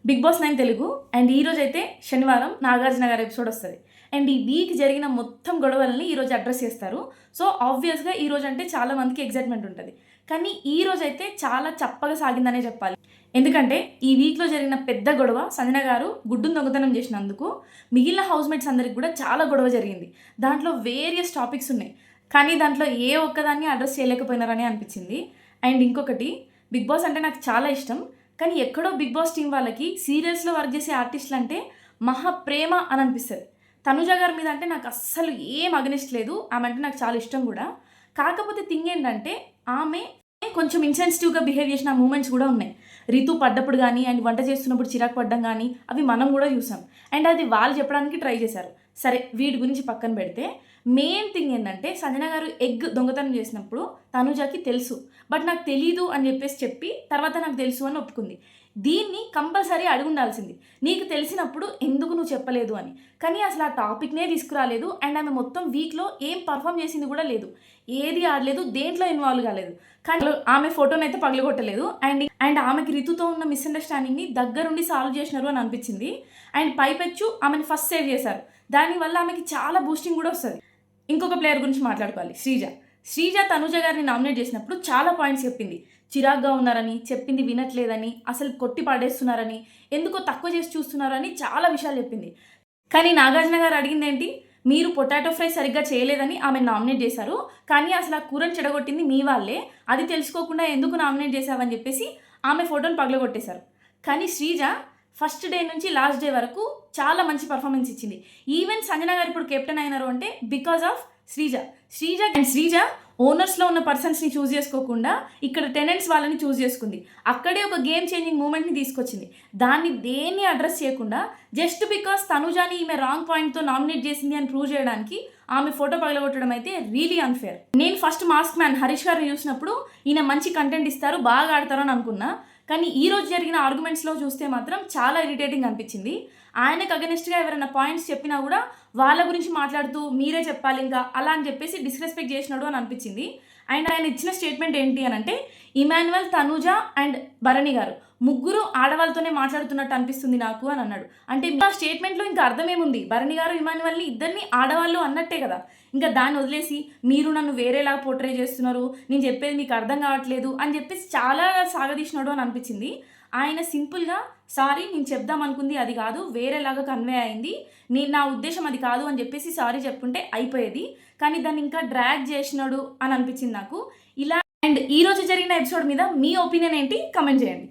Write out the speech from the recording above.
Big boss 9 Telugu and ఈరోజు అయితే శనివారం నాగార్జున గారి ఎపిసోడ్ వస్తుంది. అండ్ ఈ వీక్ జరిగిన మొత్తం గొడవలని ఈరోజు అడ్రస్ చేస్తారు. సో ఆబ్వియస్గా ఈరోజు అంటే చాలా మందికి ఎగ్జైట్మెంట్ ఉంటుంది. కానీ ఈ రోజు అయితే చాలా చప్పగా సాగిందనే చెప్పాలి. ఎందుకంటే ఈ వీక్లో జరిగిన పెద్ద గొడవ సంజన గారు గుడ్డును దొంగతనం చేసినందుకు మిగిలిన హౌస్మేట్స్ అందరికి కూడా చాలా గొడవ జరిగింది. దాంట్లో వేరియస్ టాపిక్స్ ఉన్నాయి, కానీ దాంట్లో ఏ ఒక్కదాన్ని అడ్రస్ చేయలేకపోయినారని అనిపించింది. అండ్ ఇంకొకటి, బిగ్ బాస్ అంటే నాకు చాలా ఇష్టం, కానీ ఎక్కడో బిగ్ బాస్ టీం వాళ్ళకి సీరియల్స్లో వర్క్ చేసే ఆర్టిస్టులు అంటే మహా ప్రేమ అని అనిపిస్తుంది. తనుజ గారి మీద అంటే నాకు అస్సలు ఏం అగనిస్ట్ లేదు, ఆమె అంటే నాకు చాలా ఇష్టం కూడా. కాకపోతే థింగ్ ఏంటంటే ఆమె కొంచెం ఇన్సెన్సిటివ్గా బిహేవ్ చేసిన మూమెంట్స్ కూడా ఉన్నాయి. రితు పడ్డప్పుడు కానీ అండ్ వంట చేస్తున్నప్పుడు చిరాకు పడ్డం కానీ అవి మనం కూడా చూసాం. అండ్ అది వాళ్ళు చెప్పడానికి ట్రై చేశారు. సరే, వీటి గురించి పక్కన పెడితే మెయిన్ థింగ్ ఏంటంటే సంజన గారు ఎగ్ దొంగతనం చేసినప్పుడు తనుజకి తెలుసు, బట్ నాకు తెలీదు అని చెప్పి తర్వాత నాకు తెలుసు అని ఒప్పుకుంది. దీన్ని కంపల్సరీ అడుగుండాల్సింది, నీకు తెలిసినప్పుడు ఎందుకు నువ్వు చెప్పలేదు అని. కానీ అసలు ఆ టాపిక్నే తీసుకురాలేదు. అండ్ ఆమె మొత్తం వీక్లో ఏం పర్ఫామ్ చేసింది కూడా లేదు, ఏది ఆడలేదు, దేంట్లో ఇన్వాల్వ్ కాలేదు. కానీ ఆమె ఫోటోని అయితే పగలగొట్టలేదు. అండ్ ఆమెకి రితుతో ఉన్న మిస్అండర్స్టాండింగ్ని దగ్గరుండి సాల్వ్ చేసినారు అని అనిపించింది. అండ్ పైపెచ్చు ఆమెను ఫస్ట్ సేవ్ చేశారు, దానివల్ల ఆమెకి చాలా బూస్టింగ్ కూడా వస్తుంది. ఇంకొక ప్లేయర్ గురించి మాట్లాడుకోవాలి, శ్రీజ తనుజ గారిని నామినేట్ చేసినప్పుడు చాలా పాయింట్స్ చెప్పింది. చిరాగ్గా ఉన్నారని, చెప్పింది వినట్లేదని, అసలు కొట్టి పడేస్తున్నారని, ఎందుకో తక్కువ చేసి చూస్తున్నారని చాలా విషయాలు చెప్పింది. కానీ నాగార్జున గారు అడిగింది ఏంటి, మీరు పొటాటో ఫ్రై సరిగ్గా చేయలేదని ఆమె నామినేట్ చేశారు, కానీ అసలు ఆ కూరని చెడగొట్టింది మీ వాళ్ళే, అది తెలుసుకోకుండా ఎందుకు నామినేట్ చేశావని చెప్పేసి ఆమె ఫోటోని పగలగొట్టేశారు. కానీ శ్రీజ ఫస్ట్ డే నుంచి లాస్ట్ డే వరకు చాలా మంచి పర్ఫార్మెన్స్ ఇచ్చింది. ఈవెన్ సంజన గారు ఇప్పుడు కెప్టెన్ అయినారు అంటే బికాజ్ ఆఫ్ శ్రీజ ఓనర్స్లో ఉన్న పర్సన్స్ని చూస్ చేసుకోకుండా ఇక్కడ టెనెంట్స్ వాళ్ళని చూస్ చేసుకుంది. అక్కడే ఒక గేమ్ చేంజింగ్ మూమెంట్ని తీసుకొచ్చింది. దాన్ని దేన్ని అడ్రస్ చేయకుండా జస్ట్ బికాస్ తనుజాని ఈమె రాంగ్ పాయింట్తో నామినేట్ చేసింది అని ప్రూవ్ చేయడానికి ఆమె ఫోటో పగలగొట్టడం అయితే రియలీ అన్ఫేర్. నేను ఫస్ట్ మాస్క్ మ్యాన్ హరీష్ గారిని చూసినప్పుడు ఈయన మంచి కంటెంట్ ఇస్తారు, బాగా ఆడతారు అని అనుకున్నా. కానీ ఈ రోజు జరిగిన ఆర్గ్యుమెంట్స్లో చూస్తే మాత్రం చాలా ఇరిటేటింగ్ అనిపించింది. ఆయనకు అగెనిస్ట్గా ఎవరైనా పాయింట్స్ చెప్పినా కూడా వాళ్ళ గురించి మాట్లాడుతూ మీరే చెప్పాలి ఇంకా అలా అని చెప్పేసి డిస్రెస్పెక్ట్ చేసినాడు అని అనిపించింది. అండ్ ఆయన ఇచ్చిన స్టేట్మెంట్ ఏంటి అని అంటే, ఇమాన్యువల్, తనుజ అండ్ భరణి గారు ముగ్గురు ఆడవాళ్ళతోనే మాట్లాడుతున్నట్టు అనిపిస్తుంది నాకు అని అన్నాడు. అంటే ఆ స్టేట్మెంట్లో ఇంకా అర్థమేముంది, భరణి గారు ఇమాన్యువల్ని ఇద్దరిని ఆడవాళ్ళు అన్నట్టే కదా. ఇంకా దాన్ని వదిలేసి మీరు నన్ను వేరేలాగా పోర్ట్రే చేస్తున్నారు, నేను చెప్పేది మీకు అర్థం కావట్లేదు అని చెప్పేసి చాలా సాగదీసినాడు అని అనిపించింది. ఆయన సింపుల్గా సారీ, నేను చెప్దాం అనుకుంది అది కాదు, వేరేలాగా కన్వే అయింది, నా ఉద్దేశం అది కాదు అని చెప్పేసి సారీ చెప్పుకుంటే అయిపోయేది. కానీ దాన్ని ఇంకా డ్రాగ్ చేసినాడు అని అనిపించింది నాకు ఇలా. అండ్ ఈరోజు జరిగిన ఎపిసోడ్ మీద మీ ఒపీనియన్ ఏంటి, కమెంట్ చేయండి.